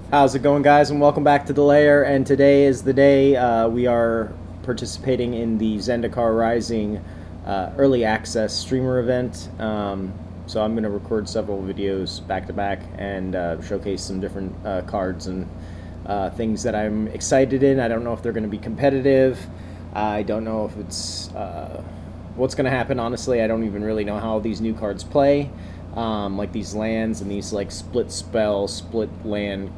How's it going, guys? And welcome back to the LAIR. And today is the day we are participating in the Zendikar Rising early access streamer event. So I'm going to record several videos back to back and showcase some different cards and things that I'm excited in. I don't know if they're going to be competitive. I don't know if it's what's going to happen. Honestly, I don't even really know how these new cards play. Like these lands and these like split spell, split land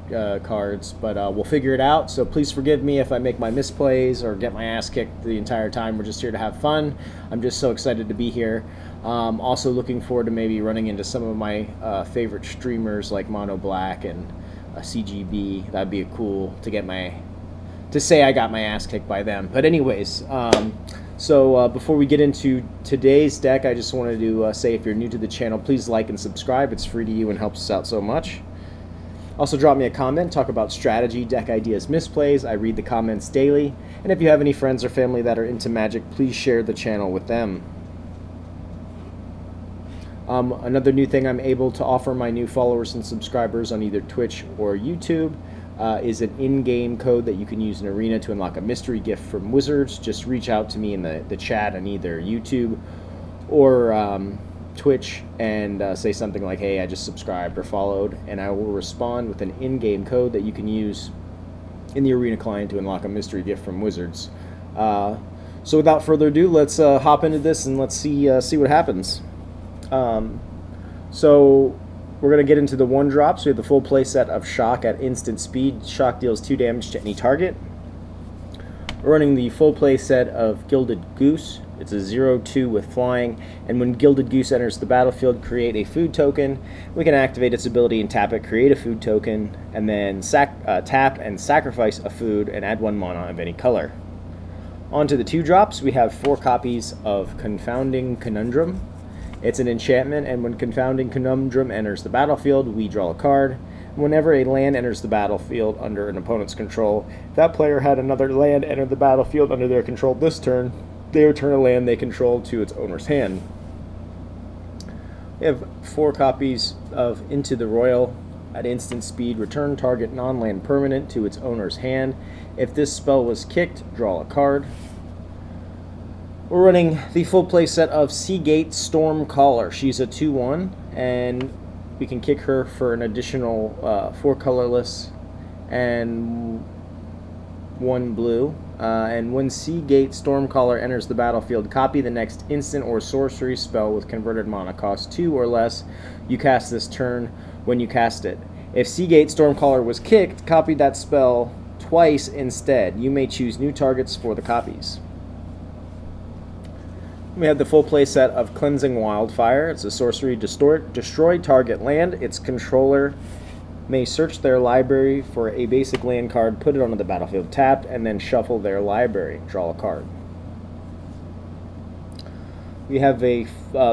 cards, but we'll figure it out. So please forgive me if I make my misplays or get my ass kicked the entire time. We're just here to have fun. I'm just so excited to be here. Also looking forward to maybe running into some of my favorite streamers like Mono Black and CGB. That'd be cool to get to say I got my ass kicked by them. But anyways, so before we get into today's deck, I just wanted to say if you're new to the channel, please like and subscribe. It's free to you and helps us out so much. Also drop me a comment, talk about strategy, deck ideas, misplays. I read the comments daily. And if you have any friends or family that are into Magic, please share the channel with them. Another new thing I'm able to offer my new followers and subscribers on either Twitch or YouTube is an in-game code that you can use in Arena to unlock a mystery gift from Wizards. Just reach out to me in the chat on either YouTube or Twitch and say something like, hey, I just subscribed or followed, and I will respond with an in-game code that you can use in the Arena client to unlock a mystery gift from Wizards. So without further ado, let's hop into this and let's see what happens. So we're going to get into the one drops. We have the full play set of Shock at instant speed. Shock deals 2 damage to any target. We're running the full play set of Gilded Goose. It's a 0/2 with flying, and when Gilded Goose enters the battlefield, create a food token. We can activate its ability and tap it, create a food token, and then tap and sacrifice a food and add 1 mana of any color. On to the 2 drops. We have 4 copies of Confounding Conundrum. It's an enchantment, and when Confounding Conundrum enters the battlefield, we draw a card. Whenever a land enters the battlefield under an opponent's control, if that player had another land enter the battlefield under their control this turn, they return a land they control to its owner's hand. We have 4 copies of Into the Roil. At instant speed, return target non-land permanent to its owner's hand. If this spell was kicked, draw a card. We're running the full play set of Sea Gate Stormcaller. She's a 2/1, and we can kick her for an additional 4 colorless and 1 blue. And when Sea Gate Stormcaller enters the battlefield, copy the next instant or sorcery spell with converted mana cost 2 or less you cast this turn when you cast it. If Sea Gate Stormcaller was kicked, copy that spell twice instead. You may choose new targets for the copies. We have the full play set of Cleansing Wildfire. It's a sorcery, destroy target land. Its controller may search their library for a basic land card, put it onto the battlefield tapped, and then shuffle their library. Draw a card. We have the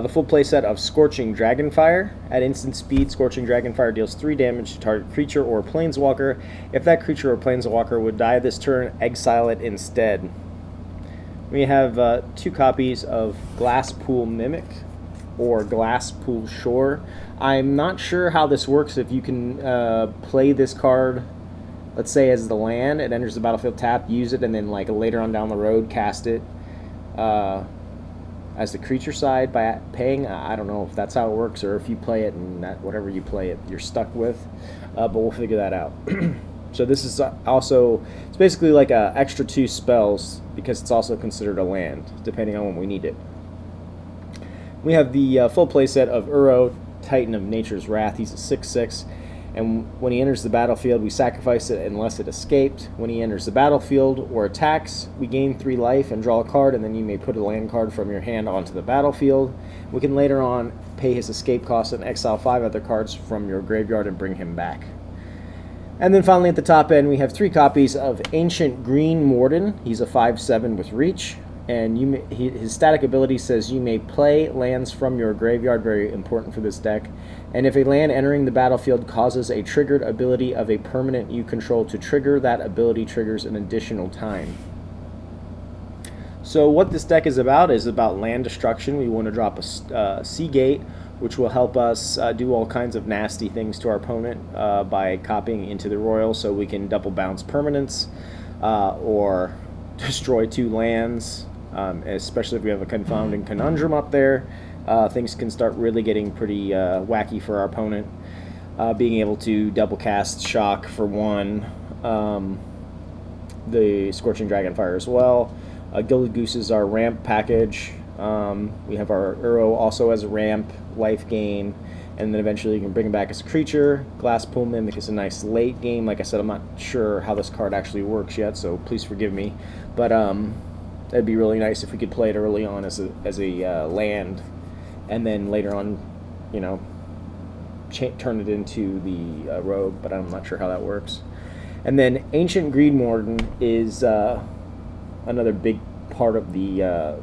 full play set of Scorching Dragonfire. At instant speed, Scorching Dragonfire deals 3 damage to target creature or planeswalker. If that creature or planeswalker would die this turn, exile it instead. We have 2 copies of Glasspool Mimic or Glasspool Shore. I'm not sure how this works. If you can play this card, let's say as the land, it enters the battlefield tapped, use it, and then like later on down the road cast it as the creature side by paying. I don't know if that's how it works, or if you play it and whatever you play it, you're stuck with. But we'll figure that out. So this is also, it's basically like a extra 2 spells because it's also considered a land, depending on when we need it. We have the full play set of Uro, Titan of Nature's Wrath. He's a 6/6, and when he enters the battlefield, we sacrifice it unless it escaped. When he enters the battlefield or attacks, we gain 3 life and draw a card, and then you may put a land card from your hand onto the battlefield. We can later on pay his escape cost and exile 5 other cards from your graveyard and bring him back. And then finally at the top end, we have 3 copies of Ancient Greenwarden. He's a 5/7 with reach, and his static ability says you may play lands from your graveyard, very important for this deck. And if a land entering the battlefield causes a triggered ability of a permanent you control to trigger, that ability triggers an additional time. So what this deck is about land destruction. We want to drop a Sea Gate which will help us do all kinds of nasty things to our opponent by copying Into the Roil, so we can double bounce permanents or destroy 2 lands, especially if we have a Confounding Conundrum up there. Things can start really getting pretty wacky for our opponent. Being able to double cast Shock for 1, the Scorching Dragonfire as well. Gilded Goose is our ramp package. We have our Uro also as a ramp, life gain, and then eventually you can bring him back as a creature. Glasspool Mimic is a nice late game. Like I said, I'm not sure how this card actually works yet, so please forgive me. But that'd be really nice if we could play it early on as a land, and then later on, you know, turn it into the rogue. But I'm not sure how that works. And then Ancient Greenwarden is another big part of the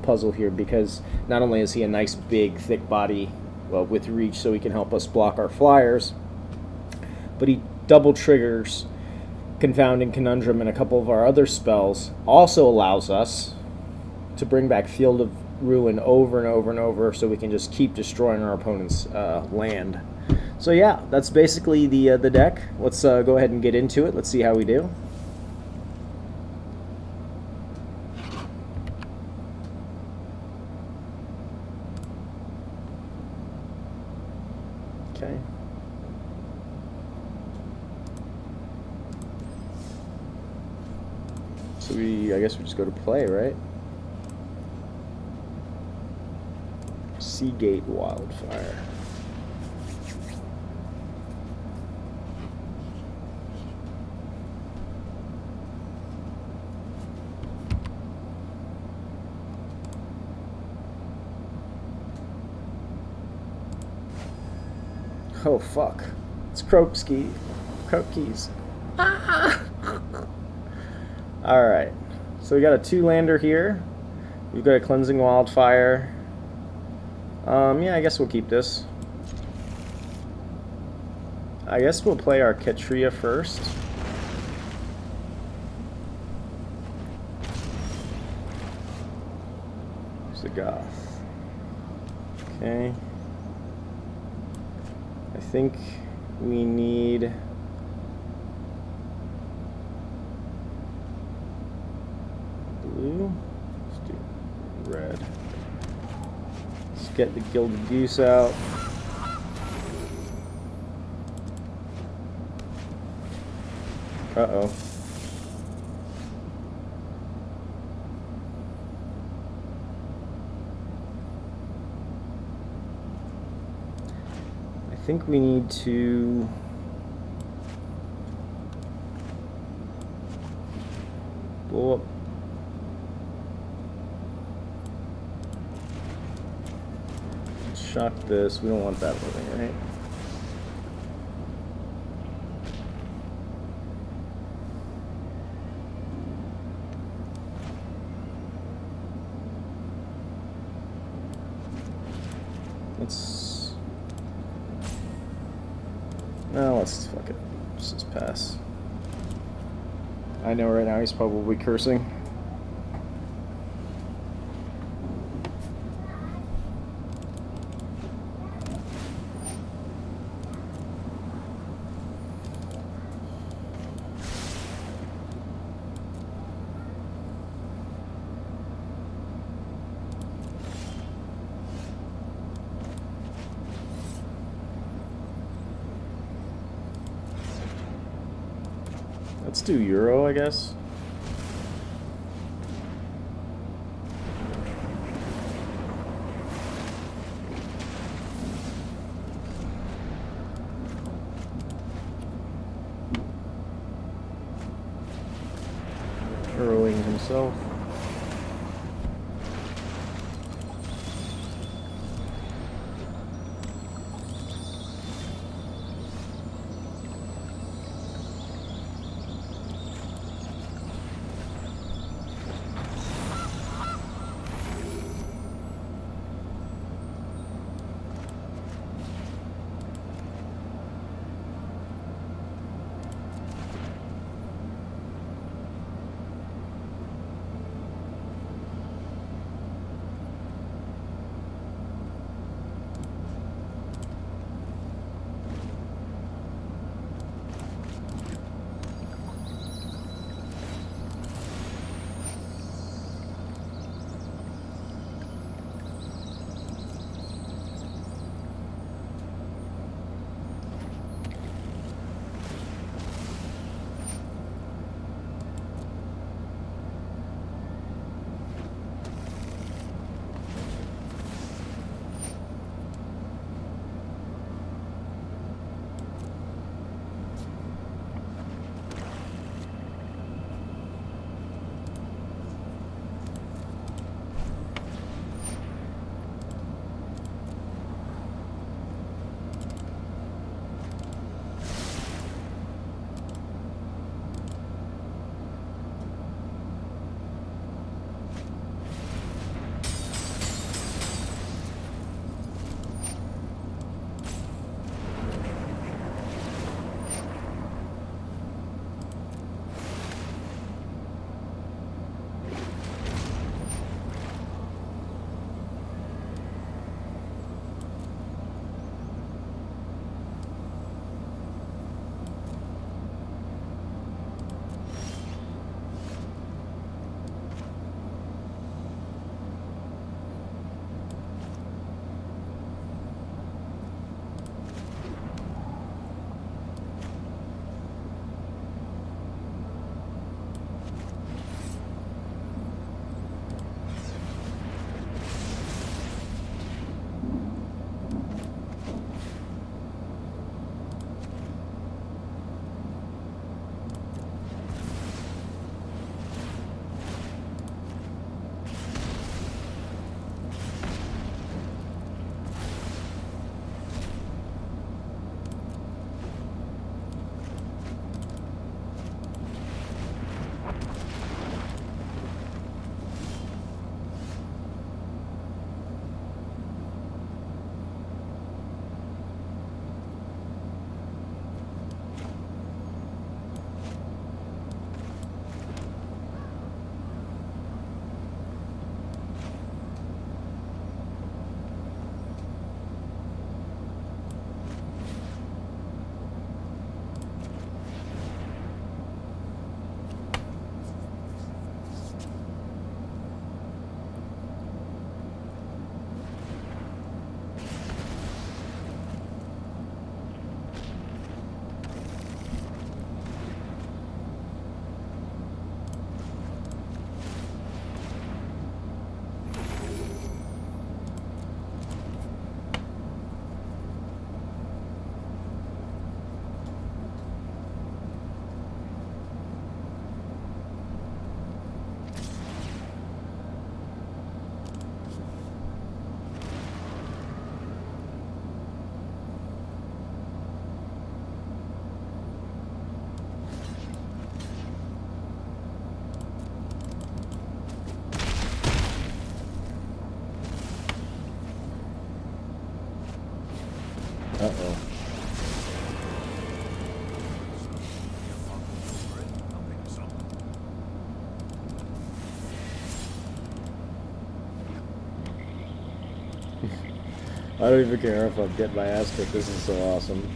puzzle here, because not only is he a nice big thick body with reach, so he can help us block our flyers, but he double triggers Confounding Conundrum and a couple of our other spells. Also allows us to bring back Field of Ruin over and over and over, so we can just keep destroying our opponent's land. So yeah, that's basically the deck. Let's go ahead and get into it. Let's see how we do. Okay. So I guess we just go to play, right? Sea Gate Wildfire. Oh fuck. It's CROKEYZ. Ah! Alright. So we got a 2-lander here. We've got a Cleansing Wildfire. Yeah, I guess we'll keep this. I guess we'll play our Ketria first. There's the Goth. Okay. I think we need blue. Let's do red. Let's get the Gilded Goose out. Uh-oh. I think we need to blow up. Shock this. We don't want that living, right? Let's fuck it. Just pass. I know right now he's probably cursing. Let's do Euro, I guess. Euroing himself. I don't even care if I'm getting my ass kicked. This is so awesome.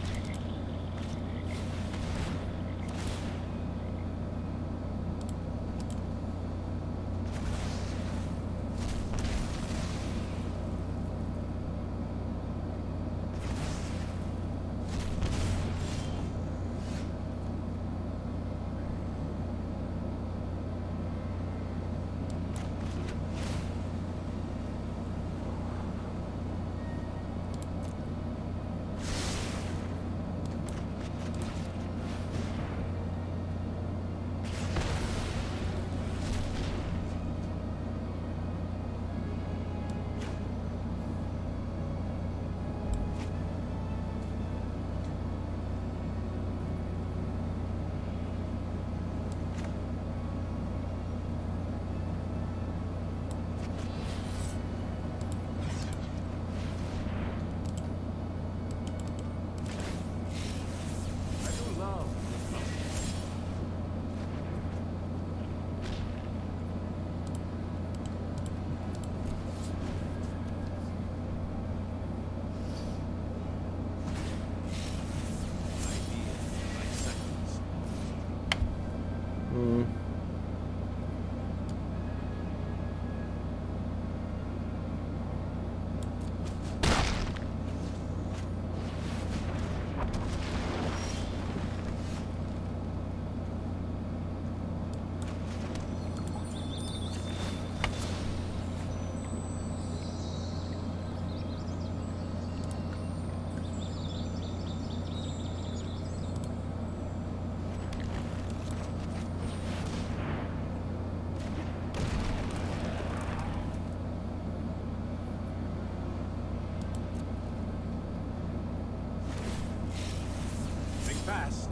Fast.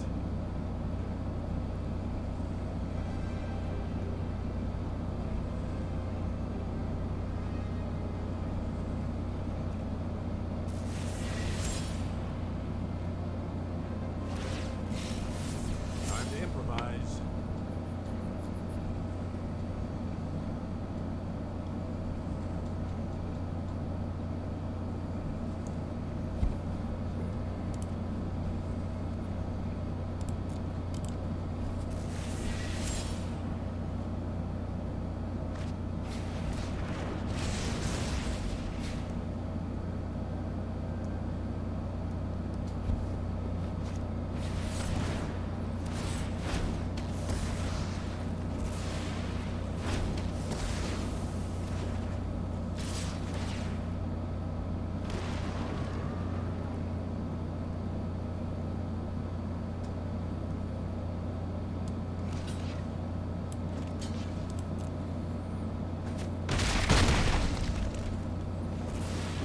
Time to improvise.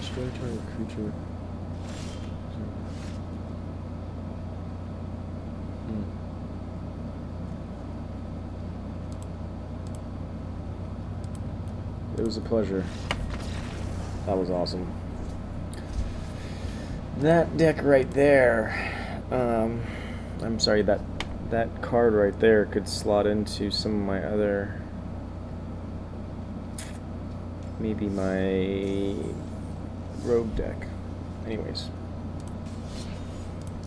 Destroy target creature. It was a pleasure. That was awesome. That deck right there. I'm sorry, that card right there could slot into some of my other, maybe my rogue deck. Anyways,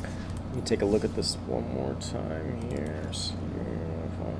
let me take a look at this one more time here. See if I...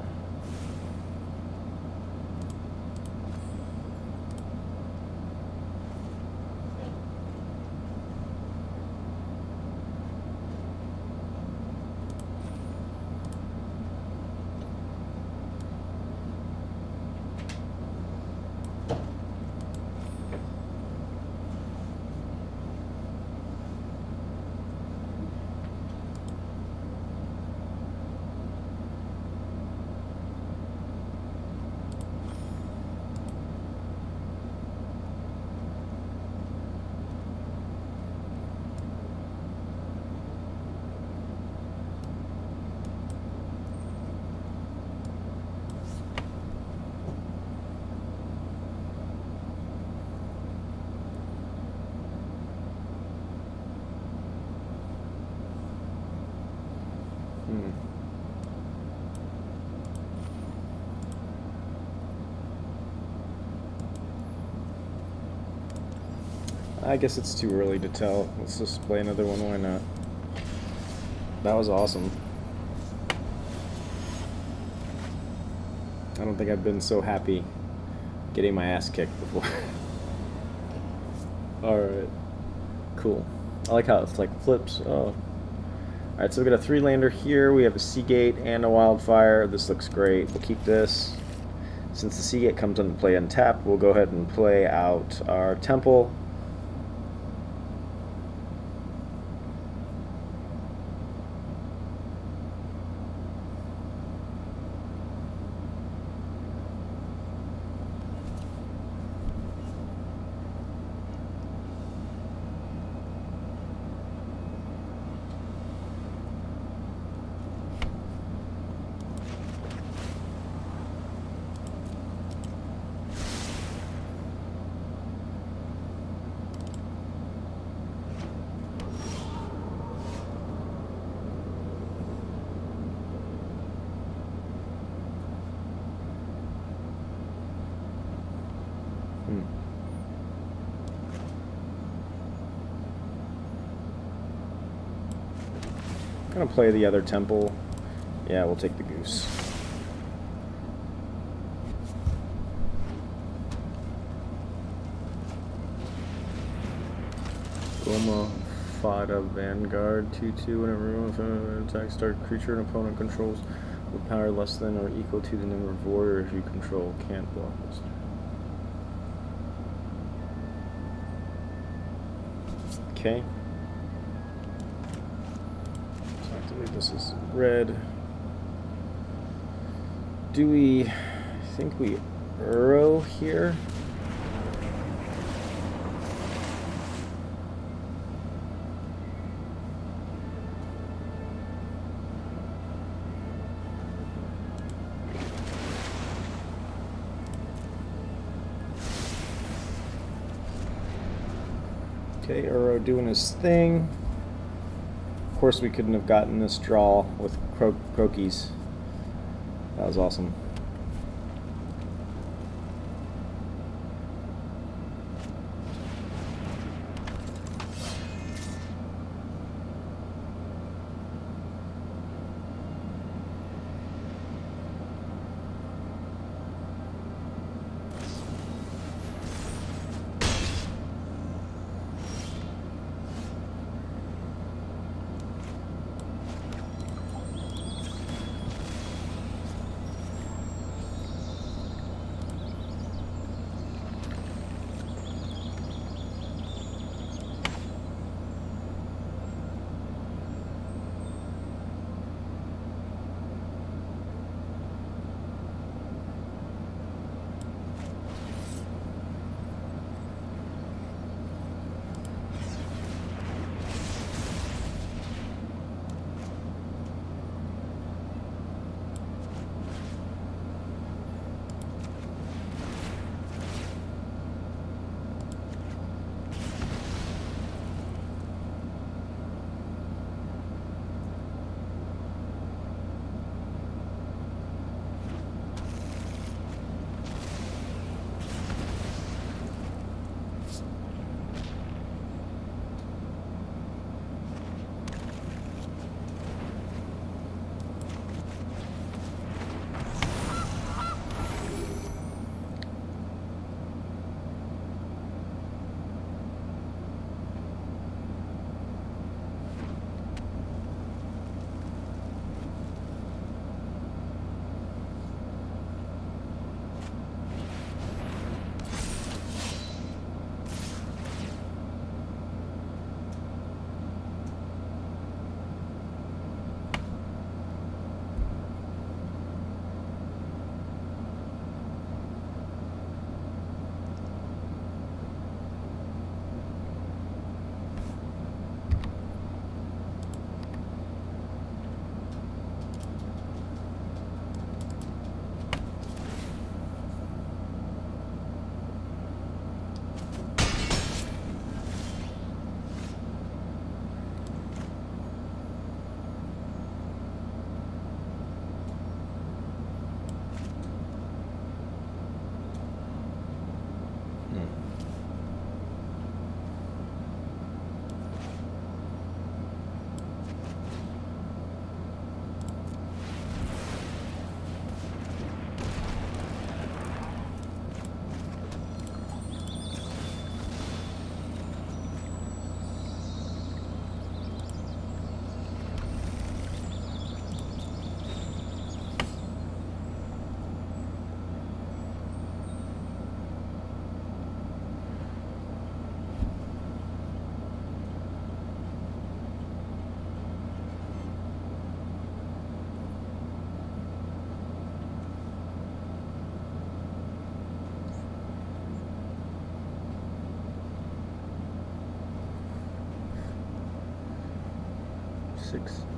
I guess it's too early to tell. Let's just play another one, why not? That was awesome. I don't think I've been so happy getting my ass kicked before. Alright. Cool. I like how it's like flips. Oh. Alright, so we got a 3-lander here. We have a Sea Gate and a Wildfire. This looks great. We'll keep this. Since the Sea Gate comes into play untapped, we'll go ahead and play out our Temple. I'm gonna play the other Temple. Yeah, we'll take the Goose. Goma Fada Vanguard 2/2. Whenever attack start creature an opponent controls with power less than or equal to the number of warriors you control can't block this. Okay. So activate this is red. Do we think we Uro here? Okay, Uro doing his thing. Of course, we couldn't have gotten this draw with CROKEYZ. That was awesome. 6.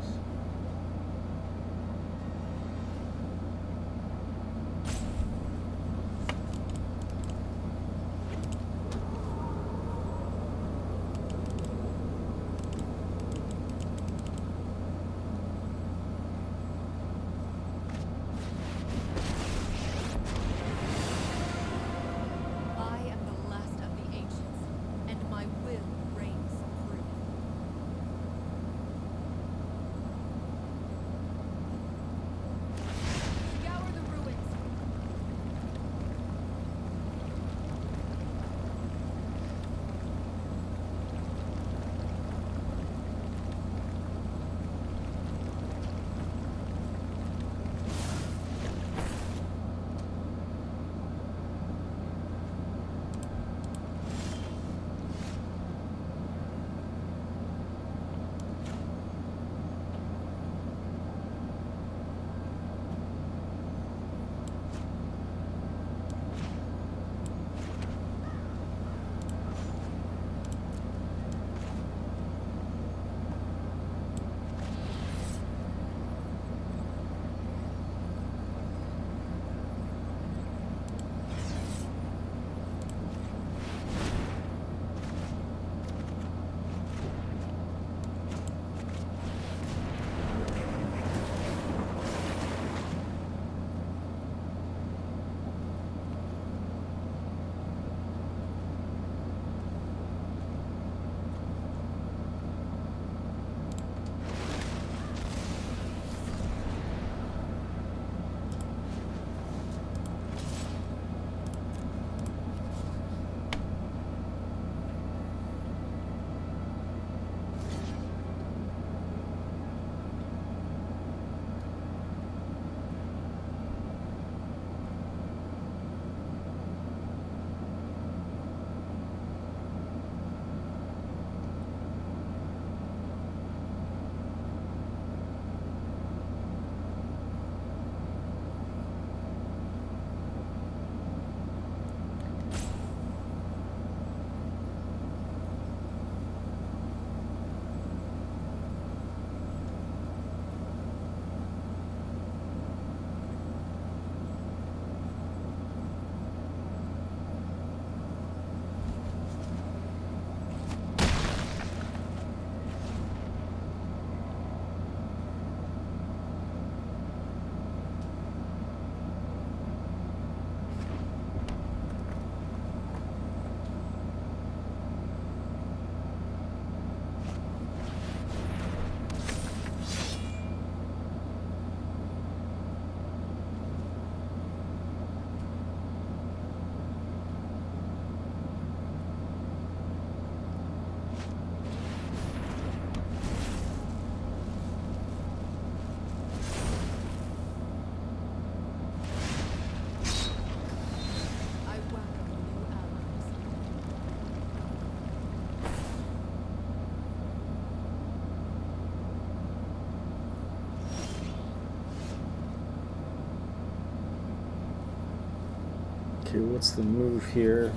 Okay, what's the move here?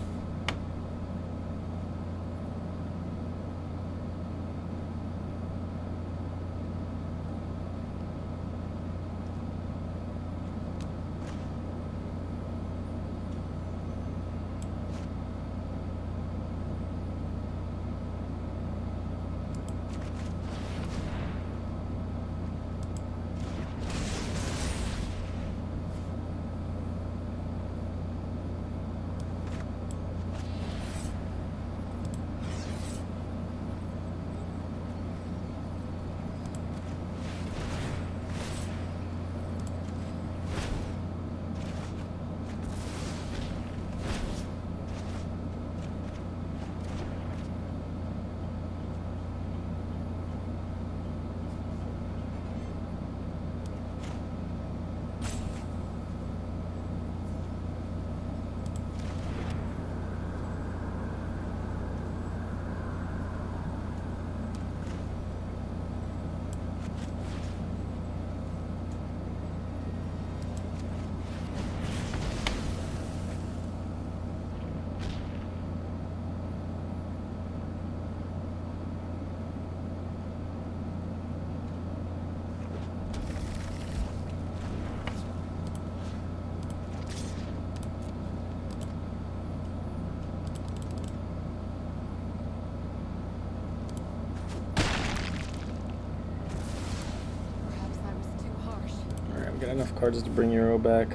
enough cards to bring Euro back.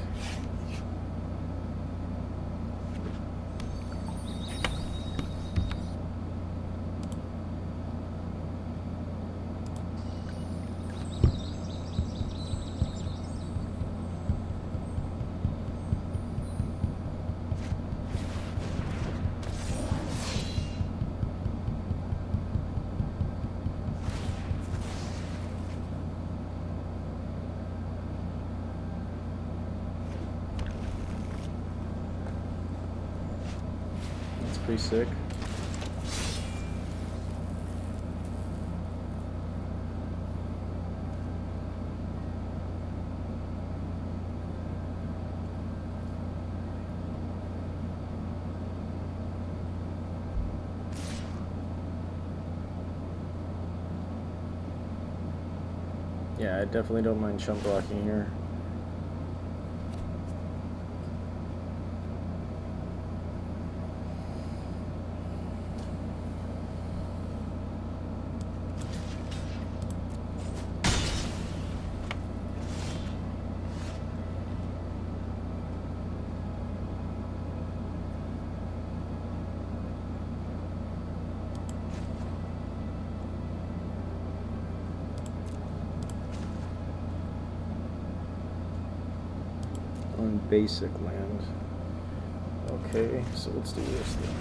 Pretty sick. Yeah, I definitely don't mind chump blocking here. On basic land. Okay, so let's do this then.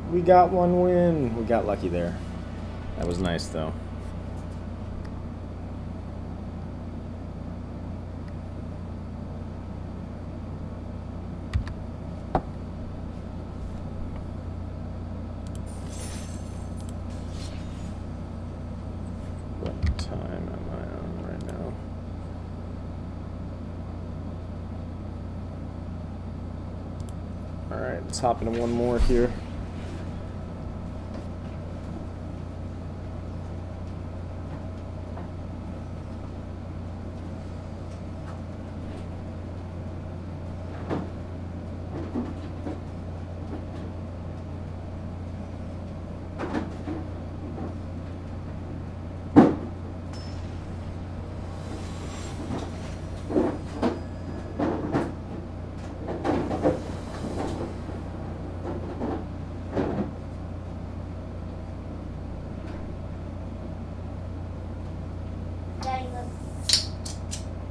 We got one win. We got lucky there. That was nice, though. What time am I on right now? All right, let's hop into one more here.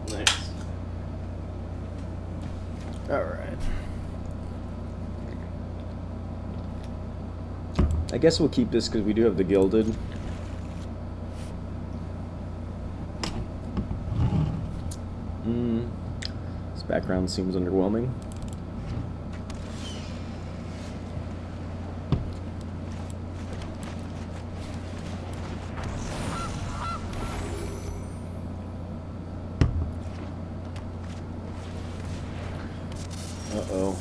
Nice. All right. I guess we'll keep this because we do have the Gilded. This background seems underwhelming. Uh-oh.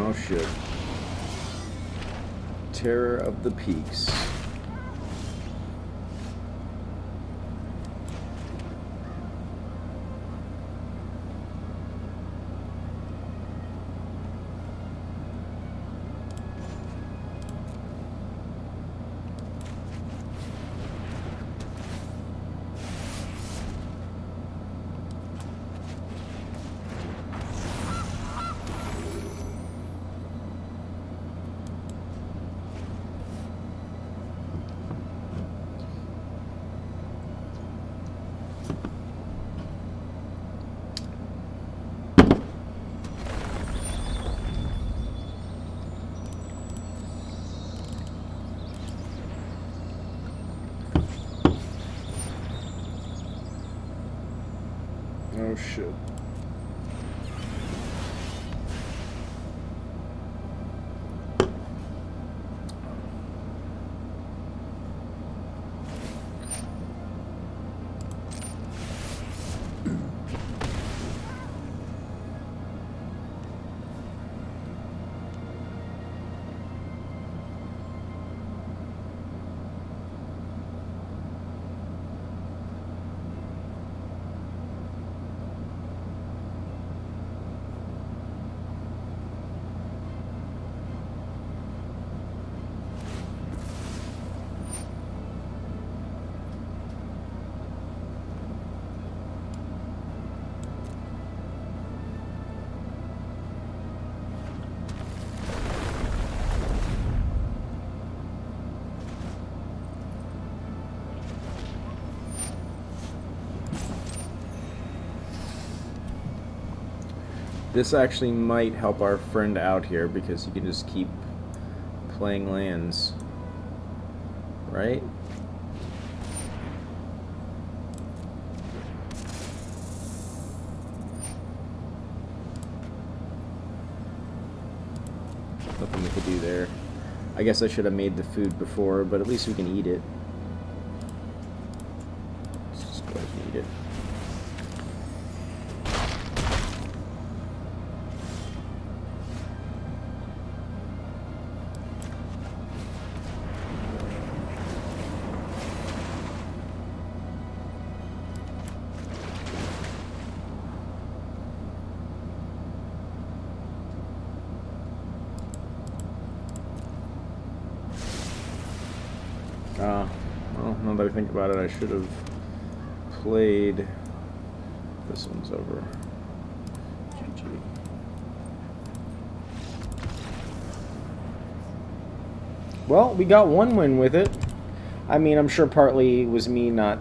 Oh shit. Terror of the Peaks. Oh shit. This actually might help our friend out here because he can just keep playing lands. Right? Nothing we could do there. I guess I should have made the food before, but at least we can eat it. Let's just go ahead and eat it. Well, now that I think about it, I should have played. This one's over. GG. Well, we got one win with it. I mean, I'm sure partly it was me not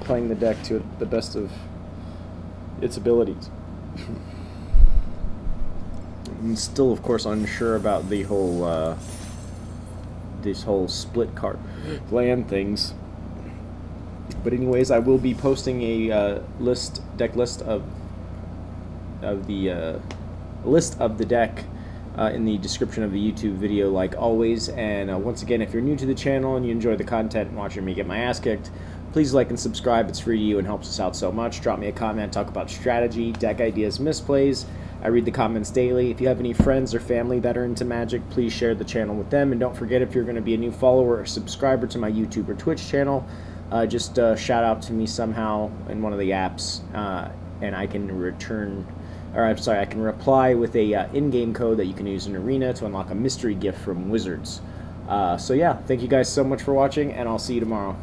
playing the deck to the best of its abilities. I'm still, of course, unsure about the whole this whole split card land things. But anyways, I will be posting a deck list of the deck in the description of the YouTube video, like always. And once again, if you're new to the channel and you enjoy the content and watching me get my ass kicked, please like and subscribe. It's free to you and helps us out so much. Drop me a comment, talk about strategy, deck ideas, misplays. I read the comments daily. If you have any friends or family that are into Magic, please share the channel with them. And don't forget, if you're going to be a new follower or subscriber to my YouTube or Twitch channel, just shout out to me somehow in one of the apps, and I can I can reply with a in-game code that you can use in Arena to unlock a mystery gift from Wizards. So yeah, thank you guys so much for watching, and I'll see you tomorrow.